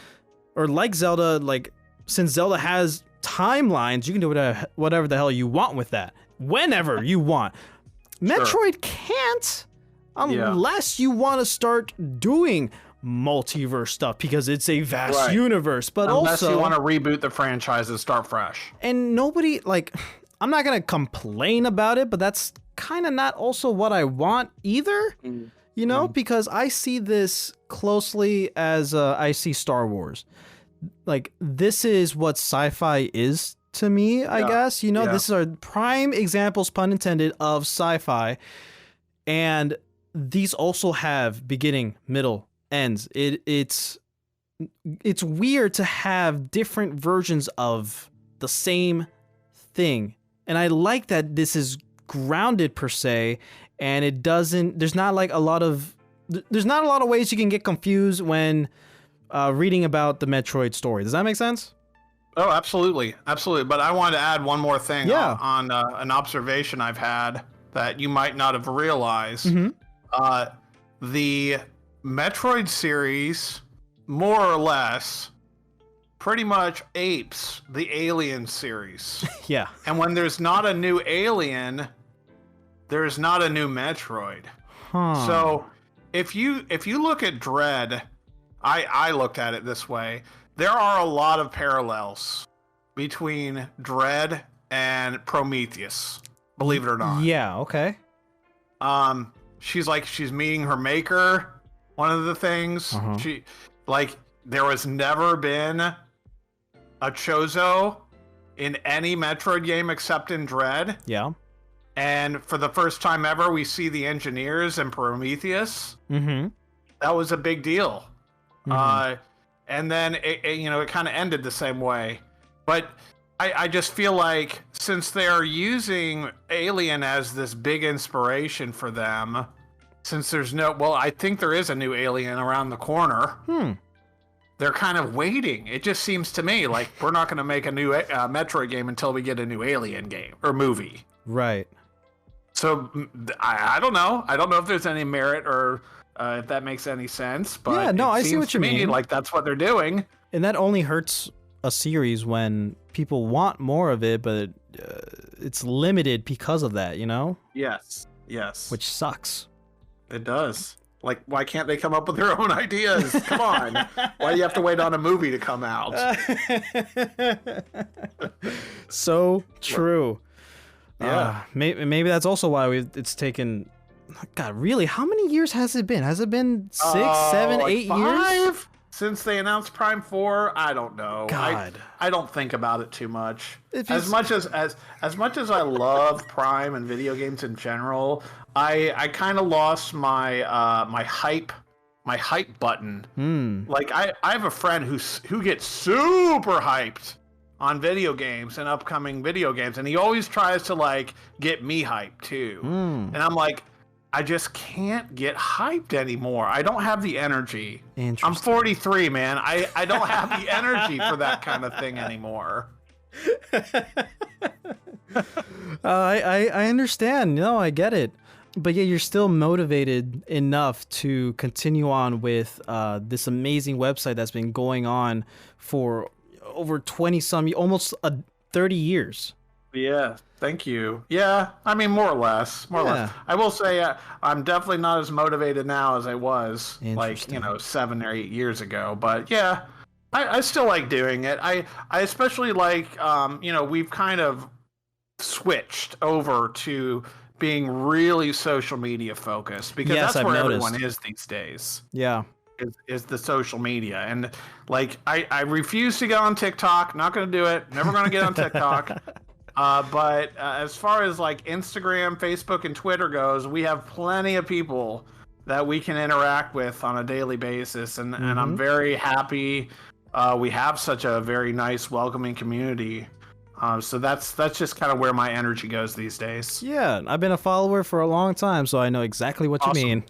or like Zelda, like, since Zelda has timelines, you can do whatever the hell you want with that, whenever you want. Metroid can't, unless you want to start doing multiverse stuff, because it's a vast universe. But unless also, you want to reboot the franchise and start fresh. And nobody, like, I'm not gonna complain about it, but that's kind of not also what I want either. You know, because I see this closely as I see Star Wars. Like, this is what sci-fi is to me, I guess. You know, this is our prime examples, pun intended, of sci-fi. And these also have beginning, middle, ends. It's weird to have different versions of the same thing. And I like that this is grounded per se, and it doesn't, there's not a lot of ways you can get confused when reading about the Metroid story. Does that make sense? Oh, absolutely. Absolutely. But I wanted to add one more thing on an observation I've had that you might not have realized. The Metroid series, more or less, pretty much apes the Alien series. Yeah. And when there's not a new Alien, there's not a new Metroid. So if you look at Dread, I looked at it this way. There are a lot of parallels between Dread and Prometheus, believe it or not. Yeah, okay. She's meeting her maker, one of the things. There has never been a Chozo in any Metroid game except in Dread. Yeah. And for the first time ever, we see the engineers in Prometheus. That was a big deal. And then it kind of ended the same way. But I just feel like since they are using Alien as this big inspiration for them, since I think there is a new Alien around the corner. They're kind of waiting. It just seems to me like we're not going to make a new Metroid game until we get a new Alien game or movie. Right. So I don't know. I don't know if there's any merit or if that makes any sense. But yeah, no, I see what you mean. Like that's what they're doing. And that only hurts a series when people want more of it, but it's limited because of that, you know? Yes. Which sucks. It does. Like, why can't they come up with their own ideas? Come on. Why do you have to wait on a movie to come out? So true. Yeah. Maybe that's also why it's taken... God, really? How many years has it been? Has it been 6, 7, 8 years? Since they announced Prime 4? I don't know. God. I don't think about it too much. As much as I love Prime and video games in general, I kind of lost my my hype button. Like I have a friend who gets super hyped on video games and upcoming video games, and he always tries to like get me hyped too. And I'm like, I just can't get hyped anymore. I don't have the energy. I'm 43, man. I don't have the energy for that kind of thing anymore. I understand. No, I get it. But yeah, you're still motivated enough to continue on with this amazing website that's been going on for over 20-some, almost 30 years. Yeah, thank you. Yeah, I mean, more or less. I will say I'm definitely not as motivated now as I was, 7 or 8 years ago. But yeah, I still like doing it. I especially like, we've kind of switched over to being really social media focused, because that's where everyone is these days. Yeah. Is the social media. And like, I refuse to get on TikTok. Not going to do it. Never going to get on TikTok. But as far as like Instagram, Facebook, and Twitter goes, we have plenty of people that we can interact with on a daily basis. And I'm very happy we have such a very nice, welcoming community So that's just kind of where my energy goes these days. Yeah, I've been a follower for a long time, so I know exactly what you mean.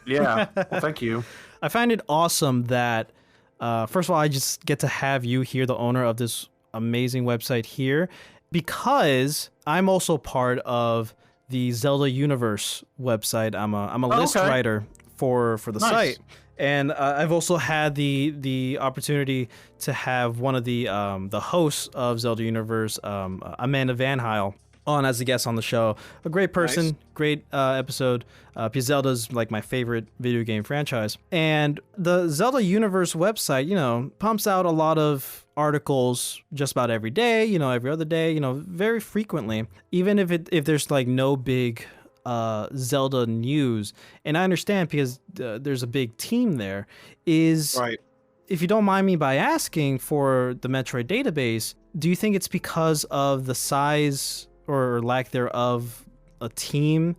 Yeah, well, thank you. I find it awesome that, first of all, I just get to have you here, the owner of this amazing website here, because I'm also part of the Zelda Universe website. I'm a list writer for the site. And I've also had the opportunity to have one of the hosts of Zelda Universe, Amanda Van Heil, on as a guest on the show. A great person, great episode. Because Zelda's like my favorite video game franchise. And the Zelda Universe website, you know, pumps out a lot of articles just about every day, you know, every other day, you know, very frequently. Even if there's like no big Zelda news, and I understand because there's a big team there, is right. If you don't mind me by asking, for the Metroid Database, do you think it's because of the size or lack thereof a team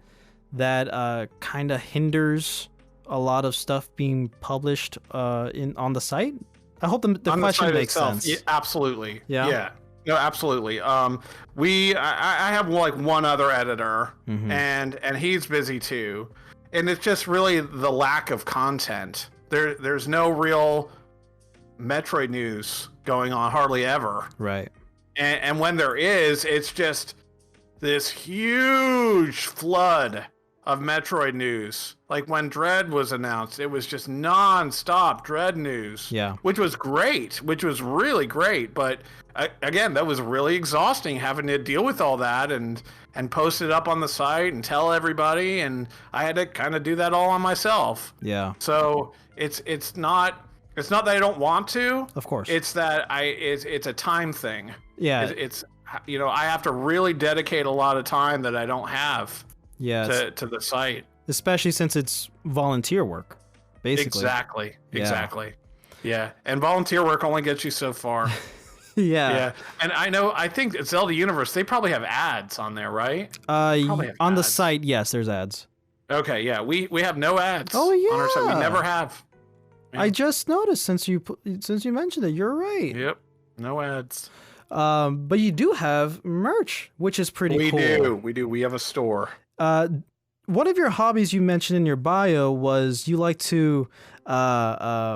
that kind of hinders a lot of stuff being published on the site? I hope the question makes sense. Yeah, absolutely. Yeah. No, absolutely. I have like one other editor, and he's busy too, and it's just really the lack of content. There's no real Metroid news going on, hardly ever. Right. And when there is, it's just this huge flood of Metroid news. Like when Dread was announced, it was just non-stop Dread news. Yeah. Which was great, which was really great. But again, that was really exhausting, having to deal with all that and post it up on the site and tell everybody. And I had to kind of do that all on myself. Yeah. So it's not that I don't want to. Of course. It's that it's a time thing. Yeah. It's you know, I have to really dedicate a lot of time that I don't have. Yeah, to the site, especially since it's volunteer work, basically. Exactly. Yeah, and volunteer work only gets you so far. Yeah. And I think it's Zelda Universe, they probably have ads on there, right? On the site, yes, there's ads. Okay, yeah, we have no ads. Oh yeah, on our site. We never have. Yeah. I just noticed since you mentioned it. You're right. Yep, no ads. But you do have merch, which is pretty cool. We do. We have a store. One of your hobbies you mentioned in your bio was you like to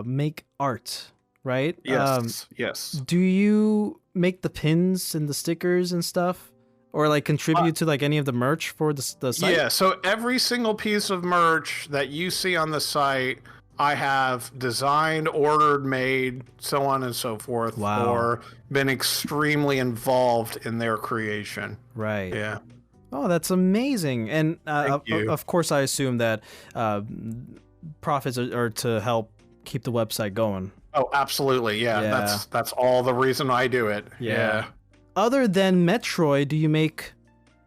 make art, right? Yes. Do you make the pins and the stickers and stuff, or like contribute to like any of the merch for the site? Yeah. So every single piece of merch that you see on the site, I have designed, ordered, made, so on and so forth. Wow. Or been extremely involved in their creation. Right. Yeah. Oh, that's amazing. And of course, I assume that profits are to help keep the website going. Oh, absolutely. Yeah. That's all the reason I do it. Yeah. Other than Metroid, do you make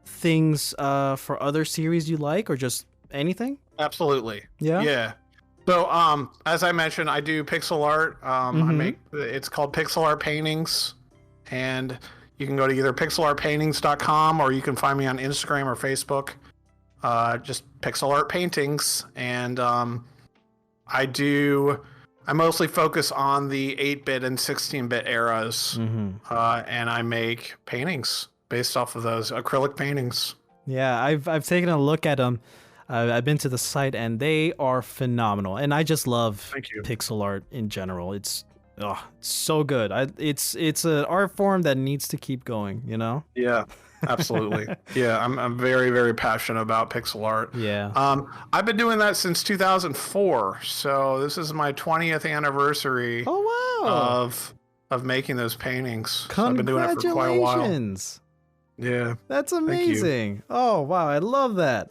things for other series you like, or just anything? Absolutely. Yeah. Yeah. So, as I mentioned, I do pixel art. It's called Pixel Art Paintings, and you can go to either pixelartpaintings.com, or you can find me on Instagram or Facebook. Just Pixel Art Paintings, and I mostly focus on the 8-bit and 16-bit eras, and I make paintings based off of those acrylic paintings. Yeah, I've taken a look at them. I've been to the site, and they are phenomenal. And I just love pixel art in general. It's so good. It's an art form that needs to keep going, you know? Yeah, absolutely. Yeah, I'm very, very passionate about pixel art. Yeah. I've been doing that since 2004. So this is my 20th anniversary of making those paintings. So I've been doing it for quite a while. Yeah. That's amazing. Oh, wow. I love that.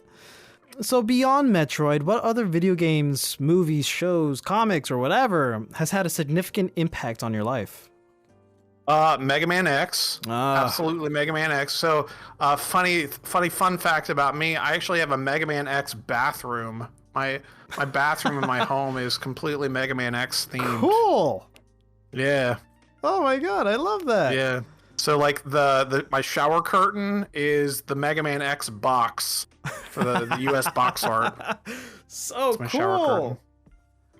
So beyond Metroid, what other video games, movies, shows, comics, or whatever has had a significant impact on your life? Mega Man X. Absolutely Mega Man X. So fun fact about me, I actually have a Mega Man X bathroom. My bathroom in my home is completely Mega Man X themed. Cool. Yeah. Oh my god, I love that. Yeah. So like my shower curtain is the Mega Man X box for the US box art. So my cool. Shower curtain.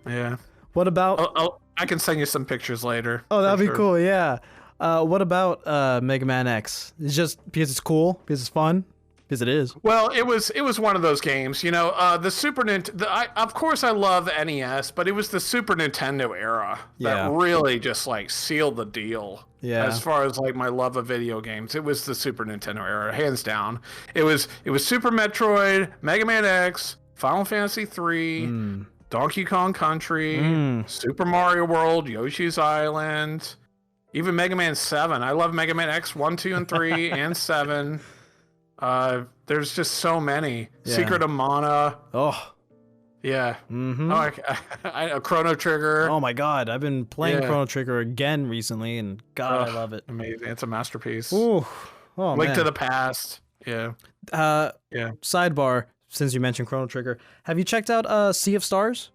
Yeah. What about? I can send you some pictures later. Oh, that'd be cool. Yeah. What about Mega Man X? It's just because it's cool, because it's fun, because it is. Well, it was one of those games, you know. The Super Nintendo. Of course, I love the NES, but it was the Super Nintendo era that really just like sealed the deal. Yeah. As far as like my love of video games, it was the Super Nintendo era, hands down. It was Super Metroid, Mega Man X, Final Fantasy 3, Donkey Kong Country, Super Mario World, Yoshi's Island, even Mega Man 7. I love Mega Man X 1, 2, and 3, and 7. There's just so many. Yeah. Secret of Mana. Oh. Yeah. Mm-hmm. A Chrono Trigger. Oh my God, I've been playing Chrono Trigger again recently, and God, I love it. Amazing. It's a masterpiece. Ooh. Oh, Link to the Past. Yeah. Sidebar, since you mentioned Chrono Trigger, have you checked out Sea of Stars?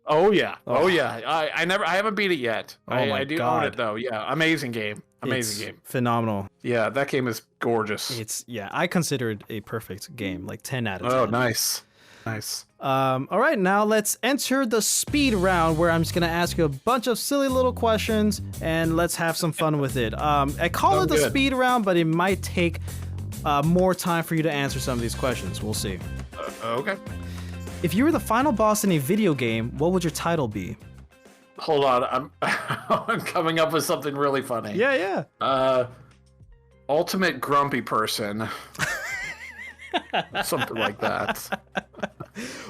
Oh yeah. Oh yeah. I haven't beat it yet. I do God. own it though. Yeah. Amazing game. Amazing game. Phenomenal. Yeah, that game is gorgeous. I consider it a perfect game, like 10 out of 10. Oh, nice. Nice. All right, now let's enter the speed round where I'm just gonna ask you a bunch of silly little questions and let's have some fun with it. I call it the speed round, but it might take more time for you to answer some of these questions. We'll see. Okay. If you were the final boss in a video game, what would your title be? Hold on, I'm coming up with something really funny. Yeah. Ultimate grumpy person. Something like that.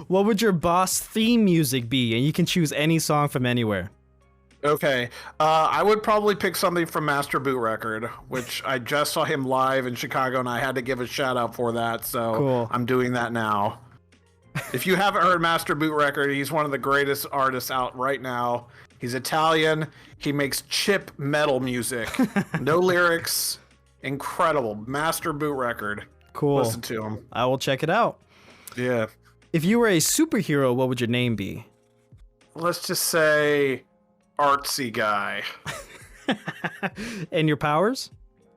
What would your boss theme music be? And you can choose any song from anywhere. Okay. I would probably pick something from Master Boot Record, which I just saw him live in Chicago, and I had to give a shout out for that. So cool. I'm doing that now. If you haven't heard Master Boot Record, he's one of the greatest artists out right now. He's Italian. He makes chip metal music. No lyrics. Incredible. Master Boot Record. Cool. Listen to him. I will check it out. Yeah. If you were a superhero, what would your name be? Let's just say artsy guy. And your powers?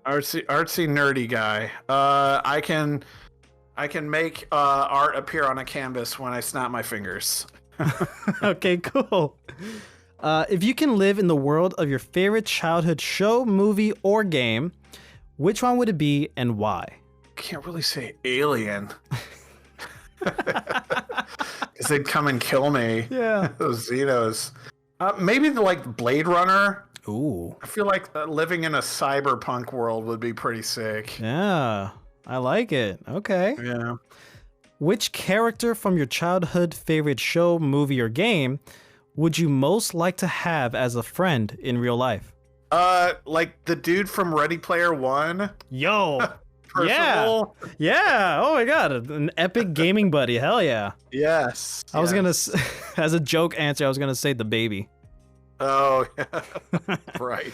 Artsy nerdy guy. I can make art appear on a canvas when I snap my fingers. Okay, cool. If you can live in the world of your favorite childhood show, movie, or game, which one would it be and why? Can't really say Alien. Because they'd come and kill me. Yeah. Those Xenos. Maybe like Blade Runner. Ooh. I feel like living in a cyberpunk world would be pretty sick. Yeah, I like it. Okay. Yeah. Which character from your childhood favorite show, movie, or game would you most like to have as a friend in real life? Like the dude from Ready Player One. Yo. Percival. Yeah. Oh my God. An epic gaming buddy. Hell yeah. Yes. I was going to, as a joke answer, I was going to say the baby. Oh, yeah. Right.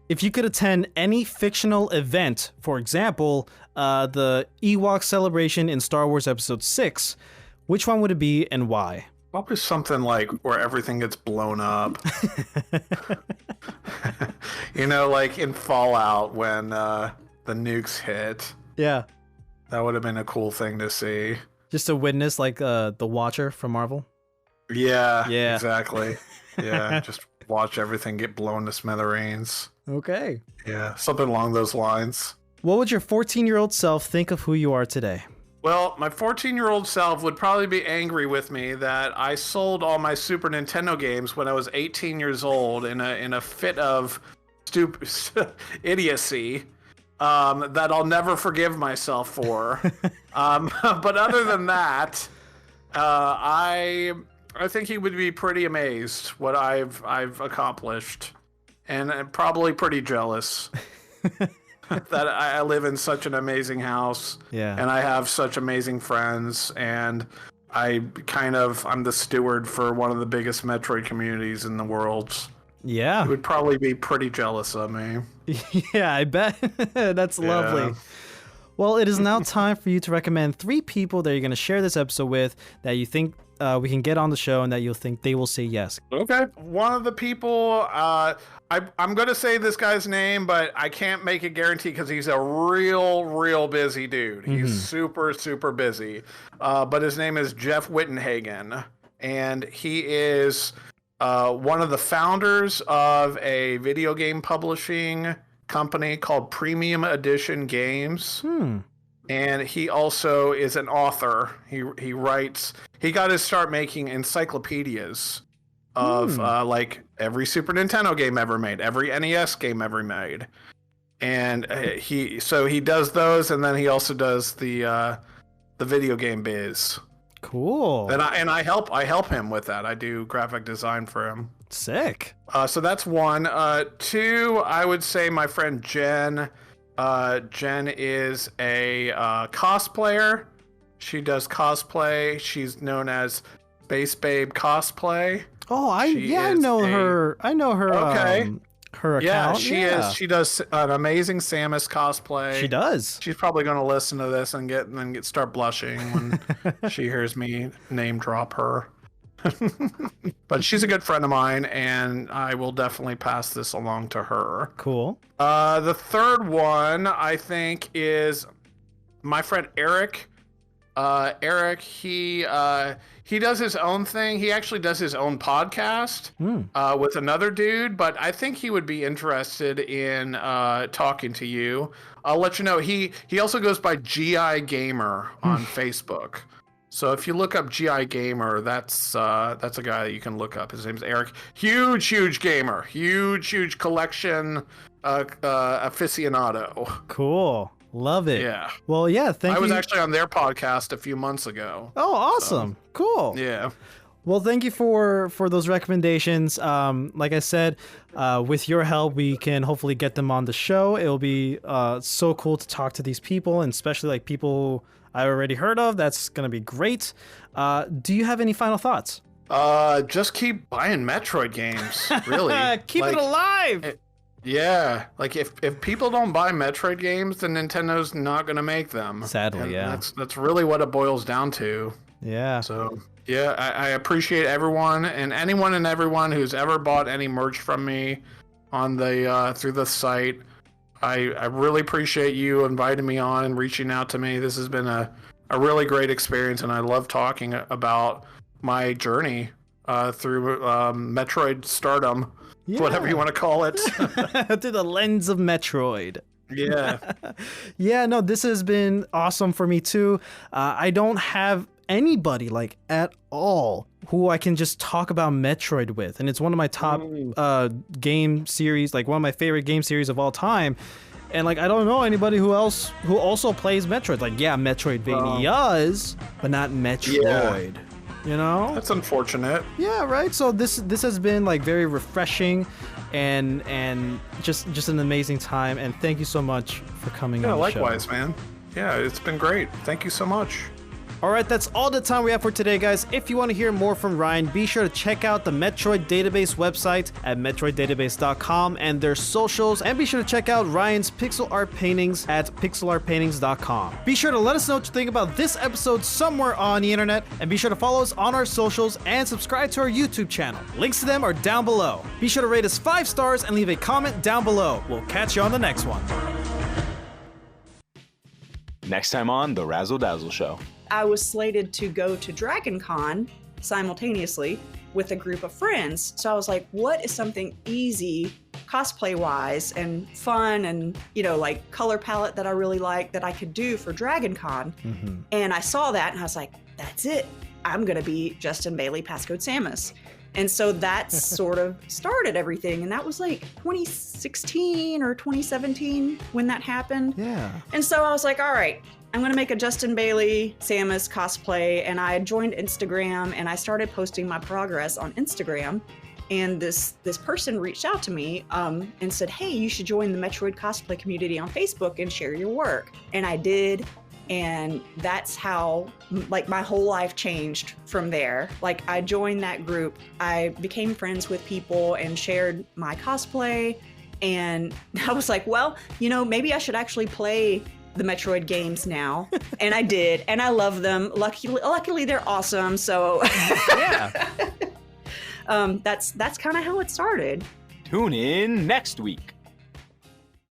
If you could attend any fictional event, for example, the Ewok celebration in Star Wars Episode 6, which one would it be and why? Probably something like where everything gets blown up. You know, like in Fallout when the nukes hit. Yeah. That would have been a cool thing to see. Just to witness like the Watcher from Marvel? Yeah, exactly. Yeah, just watch everything get blown to smithereens. Okay. Yeah, something along those lines. What would your 14-year-old self think of who you are today? Well, my 14-year-old self would probably be angry with me that I sold all my Super Nintendo games when I was 18 years old in a fit of idiocy that I'll never forgive myself for. But other than that, I think he would be pretty amazed what I've accomplished, and probably pretty jealous. That I live in such an amazing house, and I have such amazing friends, and I'm the steward for one of the biggest Metroid communities in the world. Yeah. He would probably be pretty jealous of me. Yeah, I bet. That's lovely. Well, it is now time for you to recommend 3 people that you're going to share this episode with that you think we can get on the show and that you'll think they will say yes. Okay. One of the people, I'm going to say this guy's name, but I can't make a guarantee because he's a real busy dude. He's super, super busy. But his name is Jeff Wittenhagen, and he is one of the founders of a video game publishing company called Premium Edition Games. And he also is an author. He writes. He got his start making encyclopedias of like every Super Nintendo game ever made, every NES game ever made, and he does those, and then he also does the video game biz. Cool. And I help him with that. I do graphic design for him. Sick. So that's one. Two, I would say my friend Jen. Jen is a cosplayer. She does cosplay. She's known as Space Babe Cosplay. Oh, I know her. I know her. Okay. Her account. Yeah, she is. She does an amazing Samus cosplay. She does. She's probably going to listen to this and start blushing when she hears me name drop her. But she's a good friend of mine, and I will definitely pass this along to her. Cool. The third one, I think, is my friend Eric. Eric, he does his own thing. He actually does his own podcast with another dude, but I think he would be interested in talking to you. I'll let you know. He also goes by GI Gamer on Facebook. So if you look up GI Gamer, that's a guy that you can look up. His name's Eric. Huge gamer. Huge collection aficionado. Cool. Love it. Yeah. Well, yeah, thank you. I was actually on their podcast a few months ago. Oh, awesome. So, cool. Yeah. Well, thank you for those recommendations. Like I said, with your help, we can hopefully get them on the show. It'll be so cool to talk to these people, and especially like people I already heard of. That's going to be great. Do you have any final thoughts? Just keep buying Metroid games, really. Keep it alive! Yeah, like if people don't buy Metroid games, then Nintendo's not going to make them. Sadly, and yeah. That's really what it boils down to. Yeah. So, yeah, I appreciate everyone and anyone and everyone who's ever bought any merch from me on the through the site. I really appreciate you inviting me on and reaching out to me. This has been a really great experience, and I love talking about my journey through Metroid stardom, whatever you want to call it. Through the lens of Metroid. Yeah. Yeah, no, this has been awesome for me too. I don't have anybody like at all who I can just talk about Metroid with, and it's one of my top game series, like one of my favorite game series of all time. And like I don't know anybody who also plays Metroid. Like Metroidvanias, but not Metroid. Yeah. You know? That's unfortunate. Yeah, right. So this has been like very refreshing and just an amazing time, and thank you so much for coming on the show. Yeah, likewise, man. Yeah, it's been great. Thank you so much. All right, that's all the time we have for today, guys. If you want to hear more from Ryan, be sure to check out the Metroid Database website at metroiddatabase.com and their socials, and be sure to check out Ryan's pixel art paintings at pixelartpaintings.com. Be sure to let us know what you think about this episode somewhere on the internet, and be sure to follow us on our socials and subscribe to our YouTube channel. Links to them are down below. Be sure to rate us 5 stars and leave a comment down below. We'll catch you on the next one. Next time on the Razzle Dazzle Show. I was slated to go to Dragon Con simultaneously with a group of friends. So I was like, what is something easy, cosplay-wise, and fun, and, you know, like color palette that I really like that I could do for Dragon Con? Mm-hmm. And I saw that and I was like, that's it. I'm going to be Justin Bailey Passcode Samus. And so that sort of started everything. And that was like 2016 or 2017 when that happened. Yeah. And so I was like, all right, I'm going to make a Justin Bailey Samus cosplay. And I joined Instagram and I started posting my progress on Instagram. And this person reached out to me and said, hey, you should join the Metroid cosplay community on Facebook and share your work. And I did. And that's how like my whole life changed from there. Like I joined that group, I became friends with people and shared my cosplay. And I was like, well, you know, maybe I should actually play the Metroid games now. And I did, and I love them. Luckily they're awesome. So yeah. That's kind of how it started. Tune in next week.